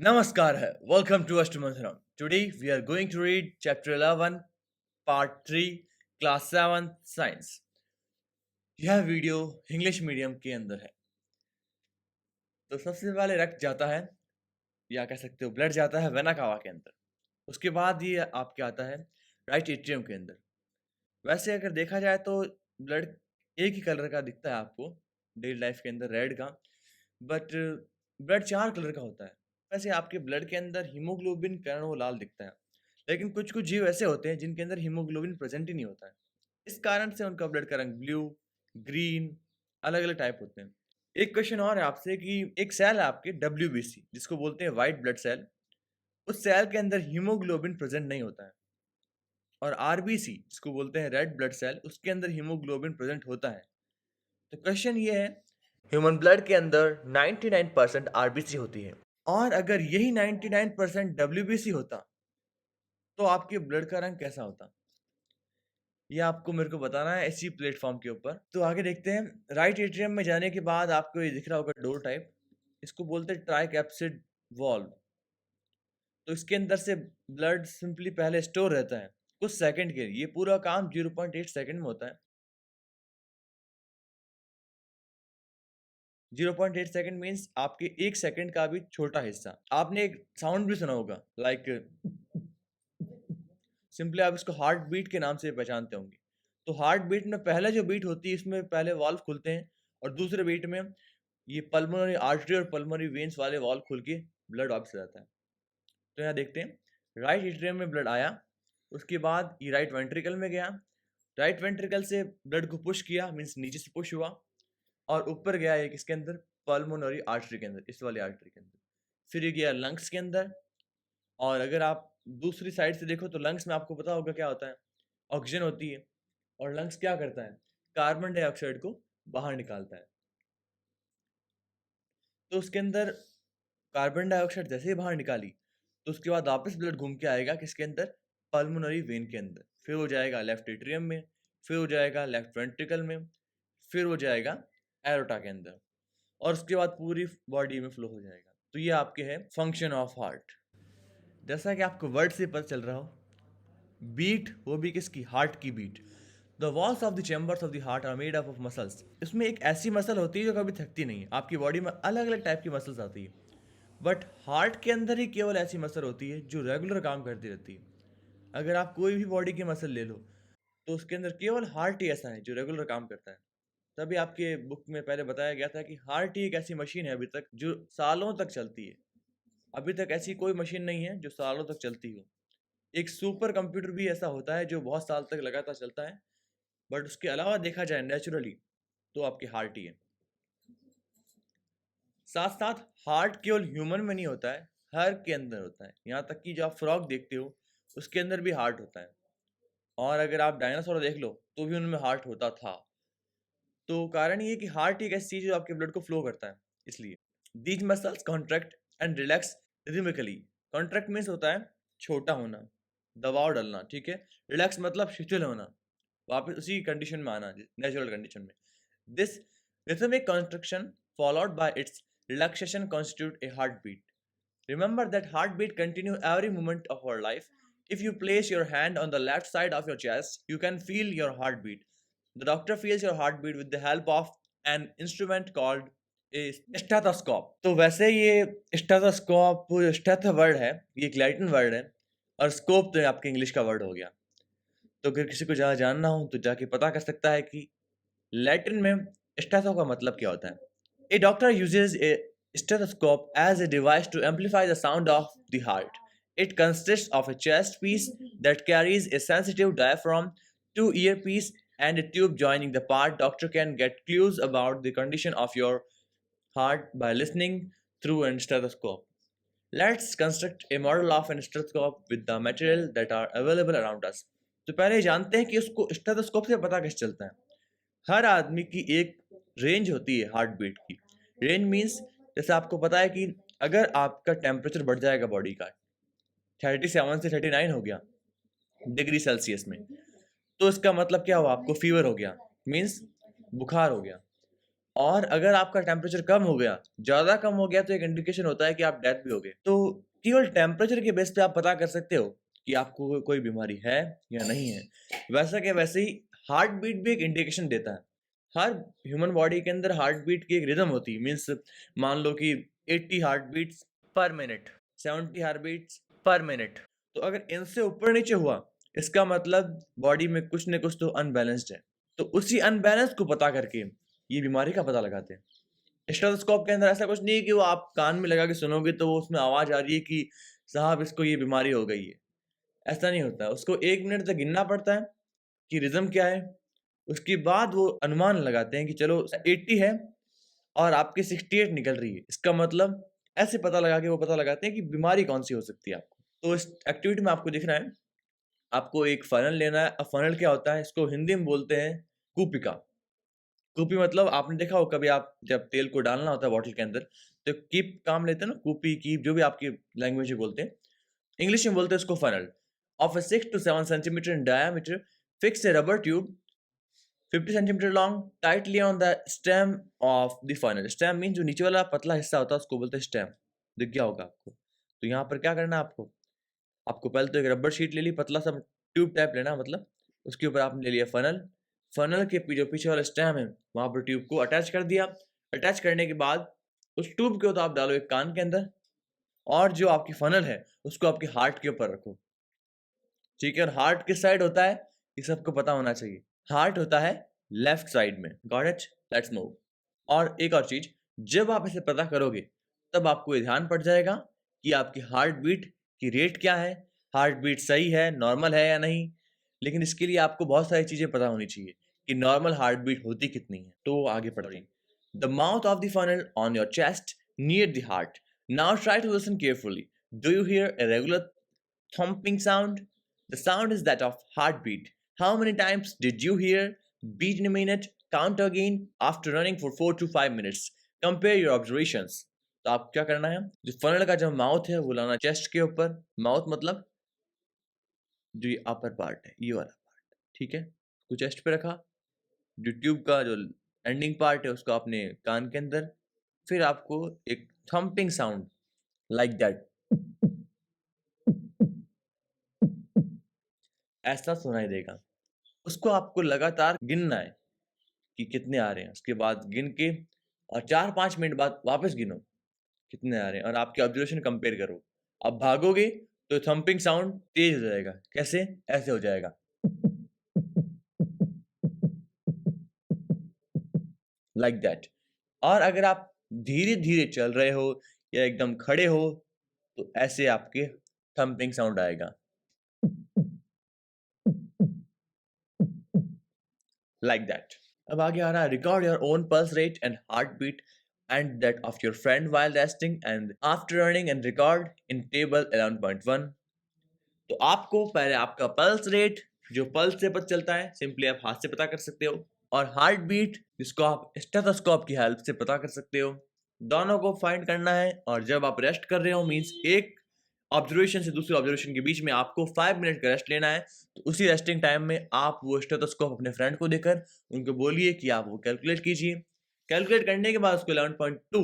Namaskar hai. Welcome to Ashtamadharam. Today we are going to read chapter 11, part 3, class 7, science. यह video English medium के अंदर है। तो सबसे पहले रक्त जाता है या कह सकते हो ब्लड जाता है वेना कावा के अंदर। उसके बाद ये आपके आता है राइट एट्रियम के अंदर। वैसे अगर देखा जाए तो ब्लड एक ही कलर का दिखता है आपको डेली लाइफ के अंदर रेड का, बट ब्लड 4 कलर का होता है। वैसे आपके ब्लड के अंदर हीमोग्लोबिन कण वो लाल दिखता है, लेकिन कुछ-कुछ जीव ऐसे होते हैं जिनके अंदर हीमोग्लोबिन प्रेज़ेंट ही नहीं होता है। इस कारण से उनका ब्लड का रंग ब्लू, ग्रीन अलग-अलग टाइप होते हैं। एक क्वेश्चन और है आपसे कि एक सेल है आपके डब्ल्यूबीसी जिसको बोलते हैं व्हाइट ब्लड सेल, उस सेल के अंदर हीमोग्लोबिन प्रेज़ेंट नहीं होता है। और आरबीसी जिसको बोलते हैं रेड ब्लड सेल, उसके अंदर हीमोग्लोबिन प्रेज़ेंट होता है। तो क्वेश्चन ये है, ह्यूमन ब्लड के अंदर 99% आरबीसी होती है और अगर यही 99% डब्ल्यूबीसी होता तो आपके ब्लड का रंग कैसा होता? ये आपको मेरे को बताना है इसी प्लेटफॉर्म के ऊपर। तो आगे देखते हैं। राइट एट्रियम में जाने के बाद आपको ये दिख रहा होगा डोर टाइप, इसको बोलते हैं ट्राइकैप्सिड वॉल्व। तो इसके अंदर से ब्लड सिंपली पहले स्टोर रहता है कुछ सेकंड के लिए। ये पूरा काम 0.8 सेकंड में होता है। 0.8 सेकंड मीन्स आपके 1 सेकंड का भी छोटा हिस्सा। आपने एक साउंड भी सुना होगा लाइक सिंपली आप इसको हार्ट बीट के नाम से पहचानते होंगे। तो हार्ट बीट में पहले जो बीट होती है इसमें पहले वाल्व खुलते हैं और दूसरे बीट में ये पल्मोनरी आर्टरी और पल्मोनरी वेन्स वाले वाल्व खुल के ब्लड वापस आ जाता है। तो यहाँ देखते हैं राइट एट्रियम में ब्लड आया, उसके बाद ये राइट वेंट्रिकल में गया, राइट वेंट्रिकल से ब्लड को पुश किया मीन्स नीचे से पुश हुआ और ऊपर गया एक इसके अंदर पल्मोनरी आर्टरी के अंदर, इस वाली आर्टरी के अंदर। फिर ये गया लंग्स के अंदर और अगर आप दूसरी साइड से देखो तो लंग्स में आपको पता होगा क्या होता है, ऑक्सीजन होती है और लंग्स क्या करता है, कार्बन डाइऑक्साइड को बाहर निकालता है। तो उसके अंदर कार्बन डाइऑक्साइड जैसे ही बाहर निकाली तो उसके बाद वापस ब्लड घूम के आएगा किसके अंदर, पल्मोनरी वेन के अंदर। फिर वो जाएगा लेफ्ट एट्रियम में, फिर वो जाएगा लेफ्ट वेंट्रिकल में, फिर वो जाएगा एरोटा के अंदर और उसके बाद पूरी बॉडी में फ्लो हो जाएगा। तो ये आपके है फंक्शन ऑफ हार्ट। जैसा कि आपको वर्ड से पता चल रहा हो, बीट वो भी किसकी, हार्ट की बीट। The walls of the chambers of the heart are made up of muscles. इसमें एक ऐसी मसल होती है जो कभी थकती नहीं है। आपकी बॉडी में अलग अलग टाइप की मसल्स आती है, बट हार्ट के अंदर ही केवल ऐसी मसल होती है जो रेगुलर काम करती रहती है। अगर आप कोई भी बॉडी की मसल ले लो तो उसके अंदर केवल हार्ट ही ऐसा है जो रेगुलर काम करता है। तभी आपके बुक में पहले बताया गया था कि हार्ट ही एक ऐसी मशीन है अभी तक जो सालों तक चलती है। अभी तक ऐसी कोई मशीन नहीं है जो सालों तक चलती हो। एक सुपर कंप्यूटर भी ऐसा होता है जो बहुत साल तक लगातार चलता है, बट उसके अलावा देखा जाए नेचुरली तो आपकी हार्ट ही है। साथ साथ हार्ट केवल ह्यूमन में नहीं होता है, हर के अंदर होता है। यहाँ तक कि जो आप फ्रॉग देखते हो उसके अंदर भी हार्ट होता है और अगर आप डायनासोर देख लो तो भी उनमें हार्ट होता था। तो कारण ये है कि हार्ट एक ऐसी चीज है जो आपके ब्लड को फ्लो करता है। इसलिए these muscles contract and relax rhythmically. Contract means होता है छोटा होना, दबाव डालना, ठीक है। रिलैक्स मतलब शिथिल होना, वापस उसी कंडीशन में आना, नेचुरल कंडीशन में। This rhythmic contraction followed by its relaxation constitute a heartbeat. Remember that heartbeat continue every moment of our life. If you place your hand on the left side of your chest, you can feel your heartbeat. The doctor feels your heartbeat with the help of an instrument called a stethoscope. तो वैसे ये stethoscope, steth word है, ये एक Latin word है और scope तो आपके इंग्लिश का वर्ड हो गया। तो अगर किसी को ज़्यादा जानना हो तो जाके पता कर सकता है कि लैटिन में स्टेथो का मतलब क्या होता है। A doctor uses a stethoscope as a device to amplify the sound of the heart. It consists of a chest piece that carries a sensitive diaphragm, two earpiece, and a tube joining the part. Doctor can get clues about the condition of your heart by listening through a stethoscope. Let's construct a model of a stethoscope with the material that are available around us. तो पहले जानते हैं कि उसको stethoscope से पता कैसे चलता है। हर आदमी की एक रेंज होती है हार्ट बीट की। रेंज मीन्स जैसे आपको पता है कि अगर आपका टेम्परेचर बढ़ जाएगा बॉडी का 37 से 39 हो गया डिग्री सेल्सियस में, तो इसका मतलब क्या हुआ, आपको फीवर हो गया, मीन्स बुखार हो गया। और अगर आपका टेम्परेचर कम हो गया, ज़्यादा कम हो गया, तो एक इंडिकेशन होता है कि आप डेथ भी हो गए। तो केवल टेम्परेचर के बेस पे आप पता कर सकते हो कि आपको कोई बीमारी है या नहीं है। वैसा के वैसे ही हार्ट बीट भी एक इंडिकेशन देता है। हर ह्यूमन बॉडी के अंदर हार्ट बीट की एक रिदम होती है। मीन्स मान लो कि 80 heart beats per minute, 70 heart beats per minute. तो अगर इनसे ऊपर नीचे हुआ, इसका मतलब बॉडी में कुछ न कुछ तो अनबैलेंस्ड है। तो उसी अनबैलेंस को पता करके ये बीमारी का पता लगाते हैं। स्टेथोस्कोप के अंदर ऐसा कुछ नहीं है कि वो आप कान में लगा के सुनोगे तो वो उसमें आवाज आ रही है कि साहब इसको ये बीमारी हो गई है। ऐसा नहीं होता है। उसको 1 मिनट तक गिनना पड़ता है कि रिदम क्या है। उसके बाद वो अनुमान लगाते हैं कि चलो 80 है और आपकी 68 निकल रही है। इसका मतलब ऐसे पता लगा के वो पता लगाते हैं कि बीमारी कौन-सी हो सकती है आपको। तो इस एक्टिविटी में आपको दिख रहा है, आपको एक फनल लेना है। अब फनल क्या होता है? इसको हिंदी में बोलते हैं कूपिका। कूपी मतलब आपने देखा हो कभी, आप जब तेल को डालना होता है बॉटल के अंदर, तो कीप काम लेते हैं ना, कूपी, कीप, जो भी आपकी लैंग्वेज में बोलते हैं। इंग्लिश में बोलते हैं उसको funnel. Of a 6 to 7 centimetre in diameter, fix a rubber tube 50 centimetre long tightly on the stem of the funnel. Stem mean जो नीचे वाला पतला हिस्सा होता है उसको बोलते हैं स्टेम। दिख गया होगा आपको। तो यहाँ पर क्या करना है आपको? आपको पहले तो एक रबर शीट ले ली, पतला सा ट्यूब टाइप लेना, मतलब उसके ऊपर आपने ले लिया फनल। फनल के जो पीछे वाला स्टेम है वहां पर ट्यूब को अटैच कर दिया। अटैच करने के बाद उस ट्यूब को तो आप डालो एक कान के अंदर, और जो आपकी फनल है उसको आपके हार्ट के ऊपर रखो। ठीक है? और हार्ट किस साइड होता है ये सबको पता होना चाहिए। हार्ट होता है लेफ्ट साइड में। Got it? Let's move. और एक और चीज, जब आप इसे पता करोगे तब आपको ये ध्यान पड़ जाएगा कि आपकी हार्ट बीट की रेट क्या है, हार्ट बीट सही है, नॉर्मल है या नहीं। लेकिन इसके लिए आपको बहुत सारी चीजें पता होनी चाहिए कि नॉर्मल हार्ट बीट होती कितनी है। तो आगे बढ़ रही। The mouth of the funnel on your chest near the heart. Now try to listen carefully. Do you hear a regular thumping sound? The sound is that of heartbeat. How many times did you hear beat in a minute? Count again after running for 4 to 5 minutes. Compare your observations. तो आप क्या करना है, जो funnel का जो mouth है वो लाना चेस्ट के ऊपर। माउथ मतलब जो ये अपर पार्ट है, ये वाला पार्ट। ठीक है? उसको चेस्ट पे रखा। जो ट्यूब का जो एंडिंग पार्ट है उसको आपने कान के अंदर। फिर आपको एक थम्पिंग साउंड लाइक दैट ऐसा सुनाई देगा। उसको आपको लगातार गिनना है कि कितने आ रहे हैं। उसके बाद गिन के और 4-5 मिनट बाद वापस गिनो कितने आ रहे हैं और आपके ऑब्जर्वेशन कंपेयर करो। अब भागोगे तो थंपिंग साउंड तेज हो जाएगा। कैसे? ऐसे हो जाएगा। Like that. और अगर आप धीरे-धीरे चल रहे हो या एकदम खड़े हो तो ऐसे आपके थंपिंग साउंड आएगा। Like that. अब आगे आ रहा है, record your own pulse rate and heart beat and that of your friend while resting and after running and record in table 11.1। तो आपको पहले आपका पल्स रेट, जो पल्स से पता चलता है, सिंपली आप हाथ से पता कर सकते हो, और हार्ट बीट जिसको आप स्टेथोस्कोप की हेल्प से पता कर सकते हो। दोनों को फाइंड करना है। और जब आप रेस्ट कर रहे हो, मींस एक ऑब्जर्वेशन से दूसरे ऑब्जर्वेशन के बीच में आपको 5 मिनट का रेस्ट लेना है, तो उसी रेस्टिंग टाइम में आप वो स्टेथोस्कोप अपने फ्रेंड को देकर उनको बोलिए कि आप वो कैलकुलेट कीजिए। कैलकुलेट करने के बाद उसको 11.2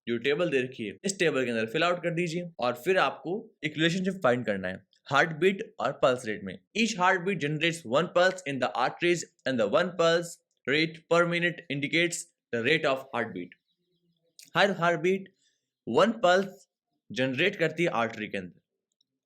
जो टेबल दे रखी है इस टेबल के अंदर फिल आउट कर दीजिए। और फिर आपको एक रिलेशनशिप फाइंड करना है हार्ट बीट और पल्स रेट में। Each heart beat generates 1 pulse in the arteries and the 1 pulse rate per minute indicates the rate of heart beat. हर हार्ट बीट 1 पल्स जनरेट करती है आर्टरी के अंदर,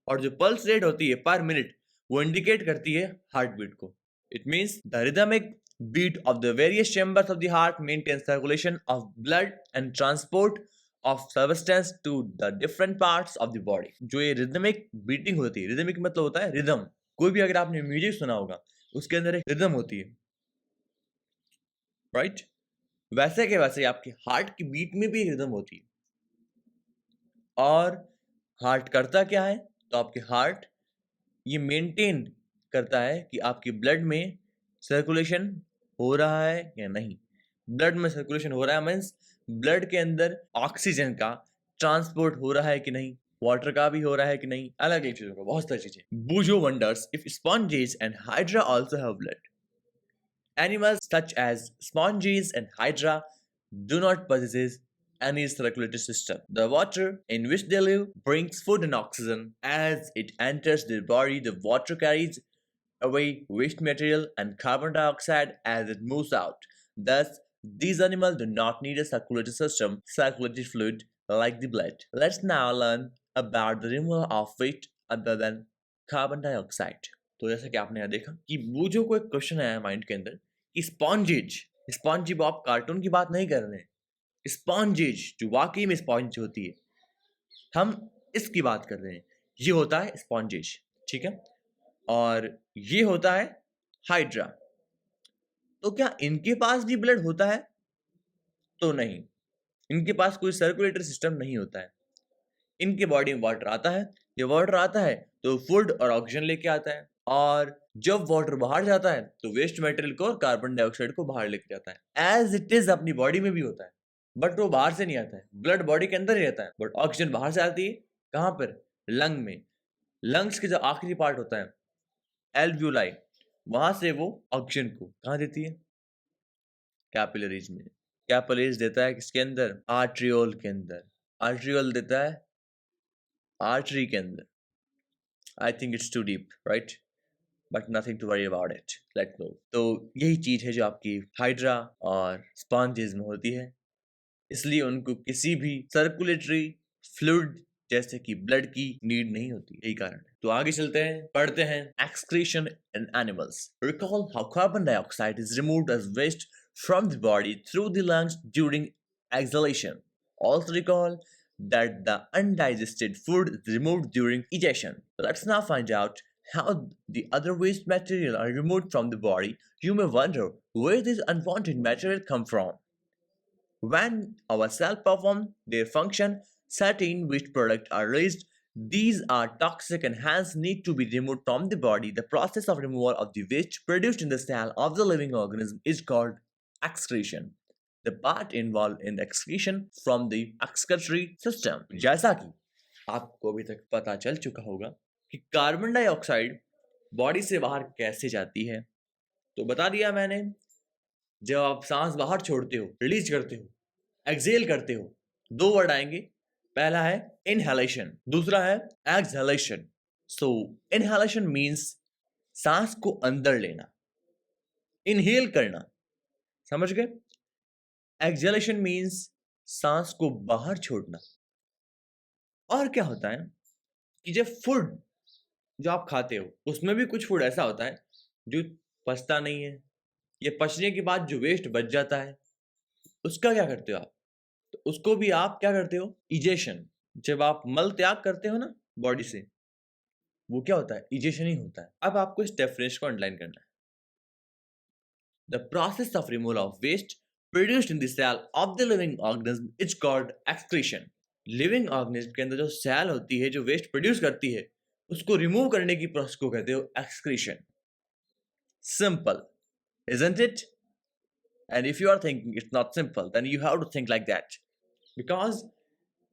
और जो पल्स रेट होती है पर मिनट वो इंडिकेट करती है हार्ट बीट को। It means the rhythmic beat of the various chambers of the heart maintains circulation of blood and transport of substance to the different parts of the body। जो ये rhythmic beating होती है, rhythmic मतलब होता है rhythm. कोई भी अगर आपने म्यूजिक सुना होगा उसके अंदर एक रिदम होती है, राइट? वैसे के वैसे आपके हार्ट की बीट में भी एक रिदम होती है। और हार्ट करता क्या है? तो आपके हार्ट ये मेंटेन करता है कि आपकी ब्लड में सर्कुलेशन हो रहा है या नहीं। ब्लड में सर्कुलेशन हो रहा है मीन्स ब्लड के अंदर ऑक्सीजन का ट्रांसपोर्ट हो रहा है कि नहीं, वाटर का भी हो रहा है कि नहीं, अलग अलग चीजों का, बहुत सारी चीजें। बूजो wonders if sponges and hydra also have blood. Animals such as sponges and hydra do not possess any circulatory system. The water in which they live brings food and oxygen. As it enters their body, the water carries away waste material and carbon dioxide as it moves out. Thus, these animals do not need a circulatory system, circulatory fluid like the blood. Let's now learn about the removal of waste other than carbon dioxide. तो जैसा कि आपने यहाँ देखा कि वो जो कोई क्वेश्चन आया माइंड के अंदर कि स्पॉन्जेज, स्पॉन्ज आप कार्टून की बात नहीं कर रहे हैं, स्पॉन्जेज जो वाकई में स्पॉन्ज होती है, हम इसकी बात कर रहे हैं। ये होता है स्पॉन्जेज, ठीक है, और ये होता है हाइड्रा। तो क्या इनके पास भी ब्लड होता है? तो नहीं, इनके पास कोई सर्कुलेटरी सिस्टम नहीं होता है। इनके बॉडी में वाटर आता है, ये वाटर आता है तो फूड और ऑक्सीजन लेके आता है, और जब वाटर बाहर जाता है तो वेस्ट मटेरियल को और कार्बन डाइऑक्साइड को बाहर लेके जाता है। एज इट इज अपनी बॉडी में भी होता है, बट वो बाहर से नहीं आता है, ब्लड बॉडी के अंदर ही रहता है, बट ऑक्सीजन बाहर से आती है। कहाँ पर? लंग में। लंग्स के जो आखिरी पार्ट होता है एल्व्यूलाई, वहां से वो ऑक्सीजन को कहाँ देती है? कैपिलरीज में। कैपिलरीज देता है किसके अंदर? आर्ट्रियोल के अंदर। आर्ट्रियोल देता है आर्टरी के अंदर। I think it's too deep, right, but nothing to worry about it, let go. तो यही चीज है जो आपकी हाइड्रा और स्पॉन्जेस में होती है, इसलिए उनको किसी भी सर्कुलेटरी फ्लूइड जैसे कि ब्लड की नीड नहीं होती, यही कारण है। तो आगे चलते हैं, पढ़ते हैं excretion in animals. Recall how carbon dioxide is removed as waste from the body through the lungs during exhalation. Also recall that the undigested food is removed during egestion. Let's now find out how the other waste material are removed from the body. You may wonder where this unwanted material come from. When our cells perform their function, certain waste products are released. These are toxic and hence need to be removed from the body. The process of removal of the waste produced in the cell of the living organism is called excretion. The part involved in the excretion from the excretory system. जैसा कि आपको अभी तक पता चल चुका होगा कि कार्बन डाइऑक्साइड बॉडी से बाहर कैसे जाती है, तो बता दिया मैंने। जब आप सांस बाहर छोड़ते हो, रिलीज करते हो, एक्सेल करते हो, दो वर्ड आएंगे। पहला है इनहेलेशन, दूसरा है एक्सहेलेशन। सो इनहेलेशन मीन्स सांस को अंदर लेना, इनहेल करना, समझ गए? एक्सहेलेशन मीन्स सांस को बाहर छोड़ना। और क्या होता है कि जब फूड जो आप खाते हो उसमें भी कुछ फूड ऐसा होता है जो पचता नहीं है, ये पचने के बाद जो वेस्ट बच जाता है उसका क्या करते हो आप? तो उसको भी आप क्या करते हो? इजेशन। जब आप मल त्याग करते हो ना बॉडी से, वो क्या होता है? इजेशन ही होता है। अब आपको इस डेफिनेशन को अंडरलाइन करना है। The process of removal of waste produced in the cell of the living organism is called excretion. Living organism के अंदर जो सेल होती है जो वेस्ट प्रोड्यूस करती है उसको रिमूव करने की प्रोसेस को कहते हो excretion. Simple, isn't it? And if you are thinking it's not simple, then you have to think like that. Because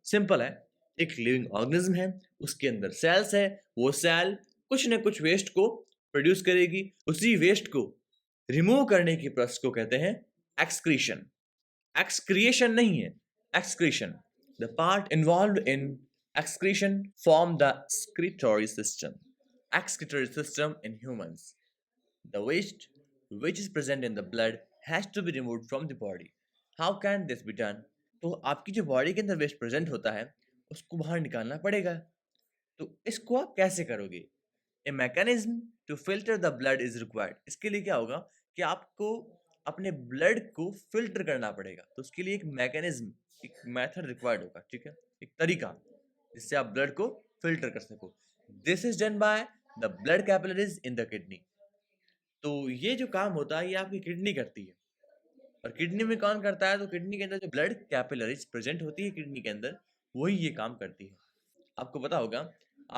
simple है, एक लिविंग ऑर्गेनिज्म है, उसके अंदर सेल्स है, वो सेल कुछ ना कुछ वेस्ट को प्रोड्यूस करेगी, उसी वेस्ट को रिमूव करने की प्रोसेस को कहते हैं एक्सक्रीशन। एक्सक्रिएशन नहीं है, excretion. The part involved in excretion form the excretory system. Excretory system in humans. The waste which is present in the blood has to be removed from the body. How can this be done? तो आपकी जो body के अंदर waste present होता है उसको बाहर निकालना पड़ेगा। तो इसको आप कैसे करोगे? A mechanism to filter the blood is required. इसके लिए क्या होगा कि आपको अपने ब्लड को फिल्टर करना पड़ेगा, तो उसके लिए एक मैकेनिज्म, एक मेथड रिक्वायर्ड होगा, ठीक है, एक तरीका जिससे आप ब्लड को फिल्टर कर सको। This is done by the blood capillaries in the kidney. तो ये जो काम होता है ये आपकी किडनी करती है। और किडनी में कौन करता है? तो किडनी के अंदर जो ब्लड कैपिलरीज प्रेजेंट होती है किडनी के अंदर, वही ये काम करती है। आपको पता होगा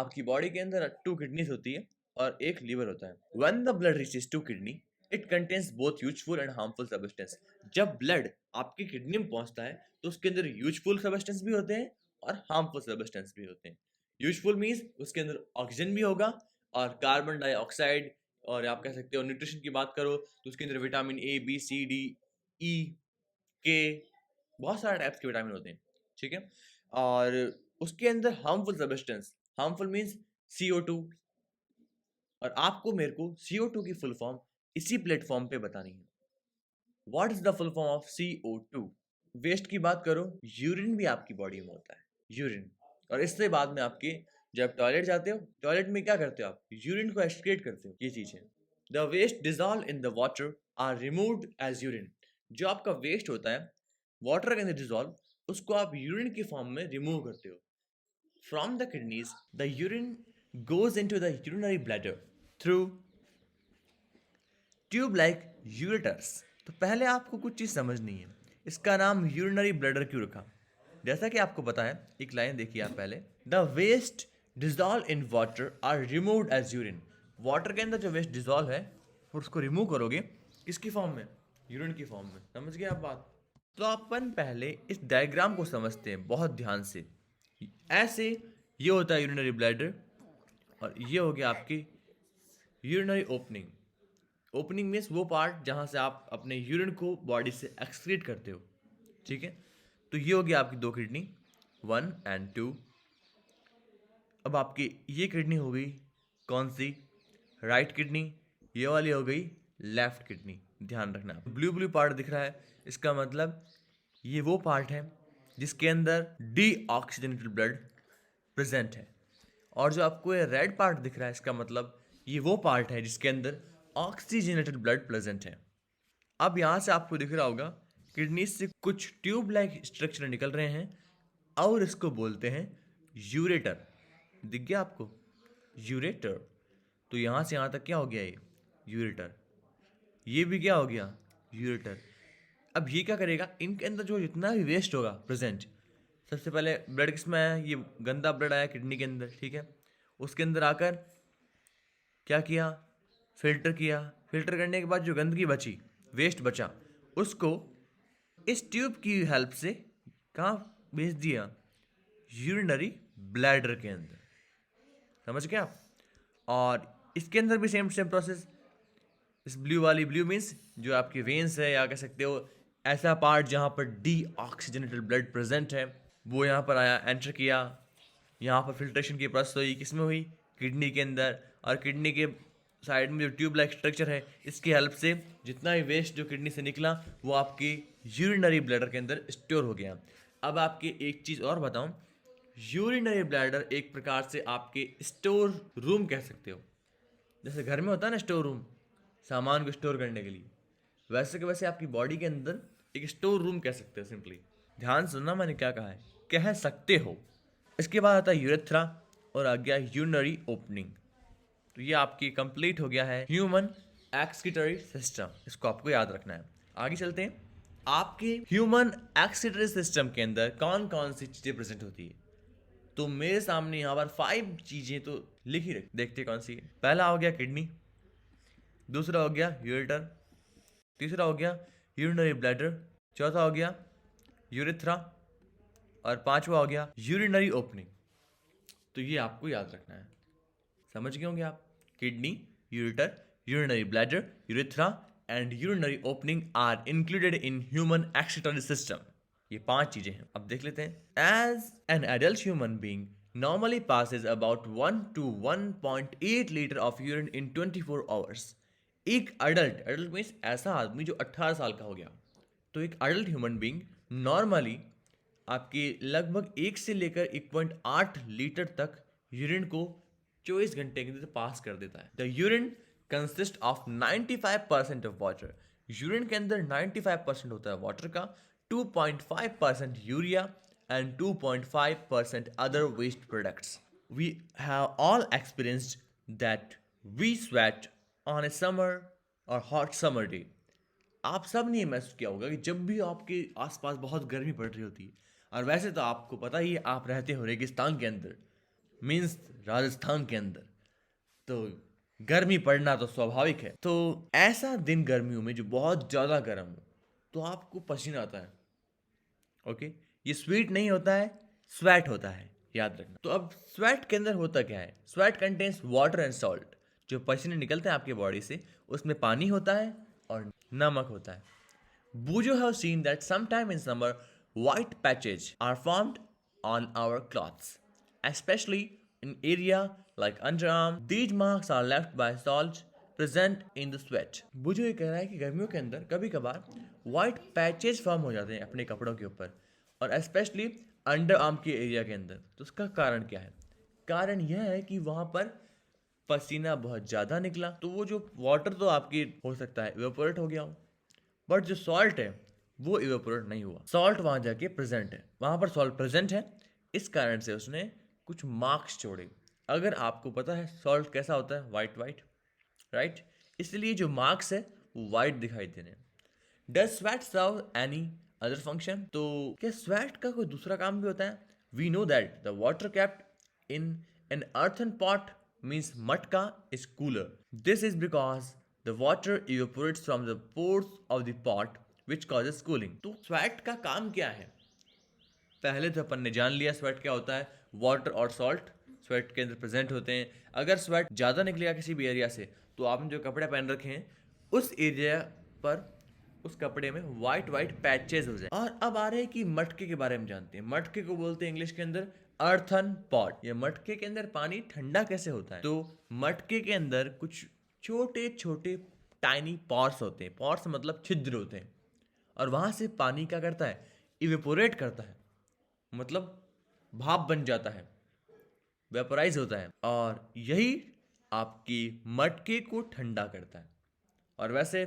आपकी बॉडी के अंदर 2 किडनीज होती है और एक लीवर होता है। When the blood reaches to kidney it contains both useful and harmful substance. जब ब्लड आपकी किडनी में पहुंचता है तो उसके अंदर यूजफुल सब्सटेंस भी होते हैं और हार्मफुल सब्सटेंस भी होते हैं। यूजफुल मीन्स उसके अंदर ऑक्सीजन भी होगा और कार्बन डाइऑक्साइड, और आप कह सकते हो न्यूट्रिशन की बात करो तो उसके अंदर vitamin A B C D E के बहुत सारे टाइप्स के विटामिन होते हैं, ठीक है। और उसके अंदर harmful substance, harmful means CO2, और आपको मेरे को CO2 की फुल फॉर्म इसी प्लेटफॉर्म पे बतानी है। What is the full form of CO2? Waste की बात करो, यूरिन भी आपकी बॉडी में होता है, यूरिन। और इससे बाद में आपके जब टॉयलेट जाते हो, टॉयलेट में क्या करते हो आप? यूरिन को एक्सक्रीट करते हो, ये चीज है। The waste dissolve in the water are removed as urine. जो आपका वेस्ट होता है वाटर के अंदर डिजॉल्व, उसको आप यूरिन की फॉर्म में रिमूव करते हो। From the kidneys the urine goes into the urinary bladder through tube like ureters. तो पहले आपको कुछ चीज़ समझनी है, इसका नाम यूरिनरी ब्लैडर क्यों रखा? जैसा कि आपको पता है, एक लाइन देखिए आप पहले, the waste dissolve in water are removed as urine. Water के अंदर जो वेस्ट डिजॉल्व है उसको रिमूव करोगे किसकी फॉर्म में? यूरिन की फॉर्म में। समझ गए आप बात? तो अपन पहले इस डायग्राम को समझते हैं बहुत ध्यान से। ऐसे ये होता है यूरिनरी ब्लैडर, और ये हो गया आपकी यूरिनरी ओपनिंग। ओपनिंग मीन्स वो पार्ट जहाँ से आप अपने यूरिन को बॉडी से एक्सक्रीट करते हो, ठीक है। तो ये हो गया आपकी दो किडनी, 1 and 2। अब आपकी ये किडनी हो गई कौन सी? Right kidney. ये वाली हो गई लेफ्ट किडनी। ध्यान रखना, ब्लू ब्लू पार्ट दिख रहा है, इसका मतलब ये वो पार्ट है जिसके अंदर डीऑक्सीजनेटेड ब्लड प्रेजेंट है। और जो आपको ये रेड पार्ट दिख रहा है, इसका मतलब ये वो पार्ट है जिसके अंदर ऑक्सीजनेटेड ब्लड प्रेजेंट है। अब यहाँ से आपको दिख रहा होगा किडनी से कुछ ट्यूब लाइक स्ट्रक्चर निकल रहे हैं, और इसको बोलते हैं यूरेटर। दिख गया आपको? यूरेटर। तो यहाँ से यहाँ तक क्या हो गया? ये यूरेटर। ये भी क्या हो गया? यूरेटर। अब ये क्या करेगा? इनके अंदर जो जितना भी वेस्ट होगा प्रेजेंट, सबसे पहले ब्लड किसमें आया? ये गंदा ब्लड आया किडनी के अंदर, ठीक है। उसके अंदर आकर क्या किया? फिल्टर किया। फिल्टर करने के बाद जो गंदगी बची, वेस्ट बचा, उसको इस ट्यूब की हेल्प से कहाँ भेज दिया? यूरिनरी ब्लैडर के अंदर। समझ गए आप? और इसके अंदर भी सेम सेम प्रोसेस। इस ब्लू वाली, ब्लू मीन्स जो आपकी वेन्स है, या कह सकते हो ऐसा पार्ट जहाँ पर डीऑक्सीजनेटेड ब्लड प्रेजेंट है, वो यहाँ पर आया, एंटर किया। यहाँ पर फिल्ट्रेशन की प्रोसेस हुई, किसमें हुई? किडनी के अंदर। और किडनी के साइड में जो ट्यूब लाइक स्ट्रक्चर है, इसकी हेल्प से जितना भी वेस्ट जो किडनी से निकला वो आपकी यूरिनरी ब्लैडर के अंदर स्टोर हो गया। अब आपकी एक चीज़ और बताऊं, यूरिनरी ब्लैडर एक प्रकार से आपके स्टोर रूम कह सकते हो। जैसे घर में होता है ना स्टोर रूम, सामान को स्टोर करने के लिए, वैसे के वैसे आपकी बॉडी के अंदर एक स्टोर रूम कह सकते हो सिंपली। ध्यान सुनना मैंने क्या कहा है, कह सकते हो। इसके बाद आता है यूरेथ्रा, और आ गया यूरिनरी ओपनिंग। तो ये आपकी कंप्लीट हो गया है ह्यूमन एक्सक्रीटरी सिस्टम। इसको आपको याद रखना है। आगे चलते हैं। आपके ह्यूमन एक्सक्रीटरी सिस्टम के अंदर कौन कौन सी चीजें प्रेजेंट होती है? तो मेरे सामने यहाँ पर 5 चीजें तो लिख ही रखी, देखते कौन सी है। पहला हो गया किडनी, दूसरा हो गया यूरेटर, तीसरा हो गया यूरिनरी ब्लैडर, चौथा हो गया यूरेथ्रा, और पांचवा हो गया यूरिनरी ओपनिंग। तो ये आपको याद रखना है। समझ गए होंगे आप? Kidney, ureter, urinary bladder, urethra and urinary opening are included in human excretory system. ये 5 चीजें हैं। अब देख लेते हैं। As an adult human being normally passes about 1 to 1.8 litre of urine in 24 hours. एक एडल्ट मीन्स ऐसा आदमी जो 18 साल का हो गया। तो एक एडल्ट ह्यूमन बीइंग नॉर्मली आपके लगभग 1 से लेकर 1.8 लीटर तक यूरिन को 24 घंटे के अंदर पास कर देता है। The urine consist of 95% of water. Urine के अंदर 95% होता है वाटर का, 2.5% urea and 2.5% other waste products. We have all experienced that we sweat on a summer or hot summer day. आप सब ने ये महसूस किया होगा कि जब भी आपके आसपास बहुत गर्मी पड़ रही होती है, और वैसे तो आपको पता ही है आप रहते हो रेगिस्तान के अंदर, मीन्स राजस्थान के अंदर, तो गर्मी पड़ना तो स्वाभाविक है। तो ऐसा दिन गर्मियों में जो बहुत ज़्यादा गर्म हो, तो आपको पसीना आता है। ओके, ये स्वीट नहीं होता है, स्वेट होता है, याद रखना। तो अब स्वेट के अंदर होता क्या है? Sweat contains water and salt. जो पसीने निकलते हैं आपके बॉडी से, उसमें पानी होता है और नमक होता है। Bujo have seen that sometime in summer white patches are formed on our clothes, especially in area like underarm. These marks are left by salt present in the sweat. वो जो ये कह रहा है कि गर्मियों के अंदर कभी कभार white patches फॉर्म हो जाते हैं अपने कपड़ों के ऊपर, और स्पेशली अंडर आर्म के एरिया के अंदर। तो उसका कारण क्या है? कारण यह है कि वहाँ पर पसीना बहुत ज़्यादा निकला, तो वो जो वाटर तो आपकी हो सकता है इवेपोरेट हो गया हो, बट जो सॉल्ट है वो इवेपोरेट नहीं हुआ। सॉल्ट वहाँ जाके प्रेजेंट है, वहाँ पर सॉल्ट प्रेजेंट है, इस कारण से उसने कुछ मार्क्स छोड़े। अगर आपको पता है सॉल्ट कैसा होता है, वाइट वाइट, राइट, इसलिए जो मार्क्स है वो वाइट दिखाई दे रहे हैं। Does sweat serve any other function? तो क्या स्वेट का कोई दूसरा काम भी होता है? We know that the water kept in an earthen pot means matka is cooler. This is because the water evaporates from the pores of the pot which causes cooling. तो स्वेट का काम क्या है? पहले तो अपन ने जान लिया स्वेट क्या होता है। वाटर और सॉल्ट स्वेट के अंदर प्रेजेंट होते हैं। अगर स्वेट ज़्यादा निकलेगा किसी भी एरिया से, तो आपने जो कपड़े पहन रखे हैं उस एरिया पर, उस कपड़े में वाइट वाइट पैचेस हो जाए। और अब आ रहे हैं कि मटके के बारे में जानते हैं। मटके को बोलते हैं इंग्लिश के अंदर अर्थन पॉट। ये मटके के अंदर पानी ठंडा कैसे होता है? तो मटके के अंदर कुछ छोटे छोटे टाइनी पॉट्स होते हैं। पॉट्स मतलब छिद्र होते हैं, और वहां से पानी क्या करता है? इवेपोरेट करता है, मतलब भाप बन जाता है, वेपोराइज होता है, और यही आपकी मटके को ठंडा करता है। और वैसे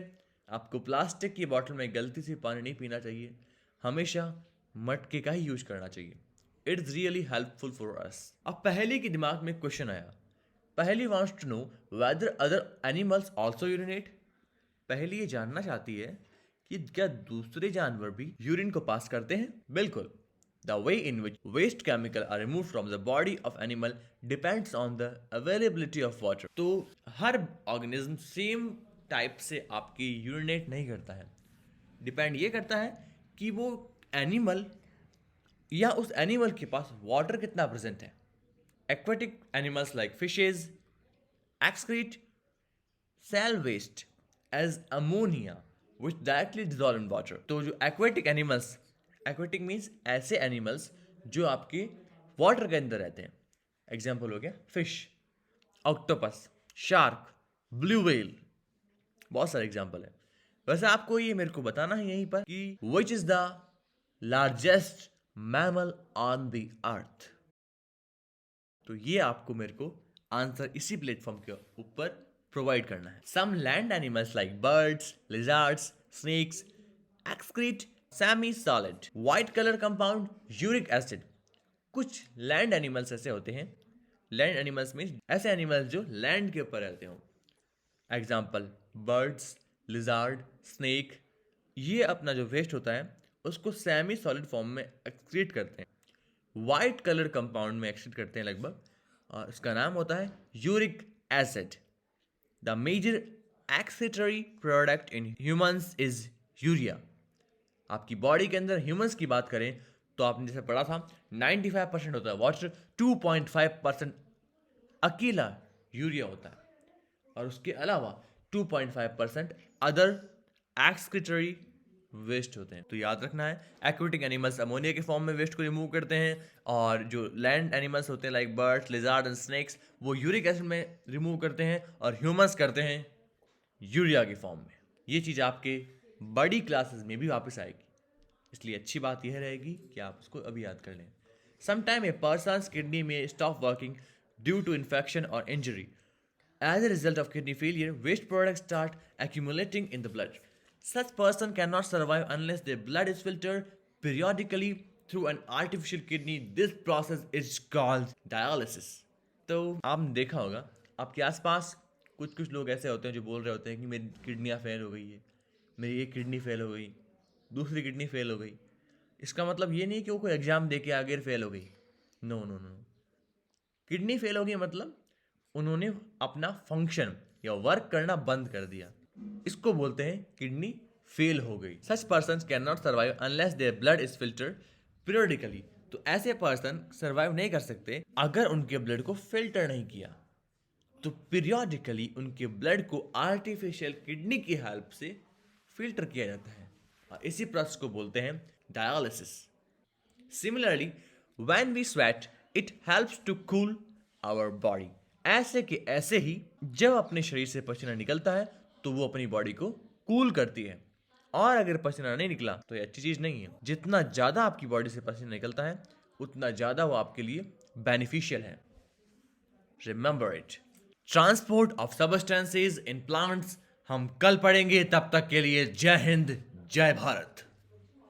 आपको प्लास्टिक की बोतल में गलती से पानी नहीं पीना चाहिए, हमेशा मटके का ही यूज करना चाहिए। It is really helpful for us. अब पहेली के दिमाग में क्वेश्चन आया। Paheli wants to know whether other animals also urinate. Paheli ये जानना चाहती है कि क्या दूसरे जानवर भी यूरिन को पास करते हैं? बिल्कुल। The way in which waste chemical are removed from the body of animal depends on the availability of water. तो हर ऑर्गेनिज्म सेम टाइप से आपकी यूरिनेट नहीं करता है। डिपेंड ये करता है कि वो एनिमल या उस एनिमल के पास वाटर कितना प्रेजेंट है। Aquatic animals like fishes excrete cell waste as ammonia which directly dissolve in water. तो जो एक्वेटिक एनिमल्स, एक्वेटिक मीन्स ऐसे एनिमल्स जो आपके वाटर के अंदर रहते हैं। एग्जाम्पल हो गया fish, octopus, shark, blue whale, बहुत सारे एग्जाम्पल है। वैसे आपको ये मेरे को बताना है यहीं पर कि which is the largest mammal on the earth. तो ये आपको मेरे को आंसर इसी प्लेटफॉर्म के ऊपर प्रोवाइड करना है। Some land animals like birds, lizards, snakes excrete semi solid white colour compound uric acid. कुछ लैंड एनिमल्स ऐसे होते हैं, लैंड एनिमल्स मीन्स ऐसे एनिमल्स जो लैंड के ऊपर रहते हो। एग्जाम्पल बर्ड्स, लिजार्ड, स्नेक, ये अपना जो वेस्ट होता है उसको सेमी सॉलिड फॉर्म में एक्सक्रीट करते हैं, वाइट कलर कंपाउंड में एक्सक्रीट करते हैं लगभग, और इसका नाम होता है uric acid. The major excretory product in humans is urea. आपकी बॉडी के अंदर ह्यूमंस की बात करें तो आपने जैसे पढ़ा था 95% होता है वाटर, 2.5% अकेला यूरिया होता है, और उसके अलावा 2.5% अदर एक्सक्रीटरी वेस्ट होते हैं। तो याद रखना है, एक्वेटिक एनिमल्स अमोनिया के फॉर्म में वेस्ट को रिमूव करते हैं, और जो लैंड एनिमल्स होते हैं like birds, lizard and snacks, वो यूरिक एसिड में रिमूव करते हैं, और ह्यूमंस करते हैं यूरिया के फॉर्म में। ये चीज़ आपके बड़ी क्लासेस में भी वापस आएगी, इसलिए अच्छी बात यह रहेगी कि आप उसको अभी याद कर लें। Sometime a person's kidney may stop working due to infection or injury. As a result of kidney failure, waste products start accumulating in the blood. Such person cannot survive unless their blood is filtered periodically through an artificial kidney. This process is called dialysis. तो आपने देखा होगा आपके आसपास कुछ कुछ लोग ऐसे होते हैं जो बोल रहे होते हैं कि मेरी किडनियाँ फेल हो गई है, मेरी एक किडनी फेल हो गई, दूसरी किडनी फेल हो गई। इसका मतलब ये नहीं कि वो कोई एग्जाम दे के आगे फेल हो गई। No no no, kidney fail हो गई मतलब उन्होंने अपना फंक्शन या वर्क करना बंद कर दिया, इसको बोलते हैं किडनी फेल हो गई। Such person can not survive unless their blood is filtered periodically. तो ऐसे पर्सन सर्वाइव नहीं कर सकते अगर उनके ब्लड को फिल्टर नहीं किया। तो पीरियडिकली उनके ब्लड को आर्टिफिशियल किडनी की हेल्प से फिल्टर किया जाता है, और इसी प्रोसेस को बोलते हैं dialysis. Similarly, when we sweat, it helps to cool our body. ऐसे के ऐसे ही जब अपने शरीर से पसीना निकलता है तो वो अपनी बॉडी को कूल करती है, और अगर पसीना नहीं निकला तो ये अच्छी चीज नहीं है। जितना ज्यादा आपकी बॉडी से पसीना निकलता है उतना ज्यादा वो आपके लिए बेनिफिशियल है। Remember it. Transport of substances in plants हम कल पढ़ेंगे। तब तक के लिए जय हिंद, जय भारत।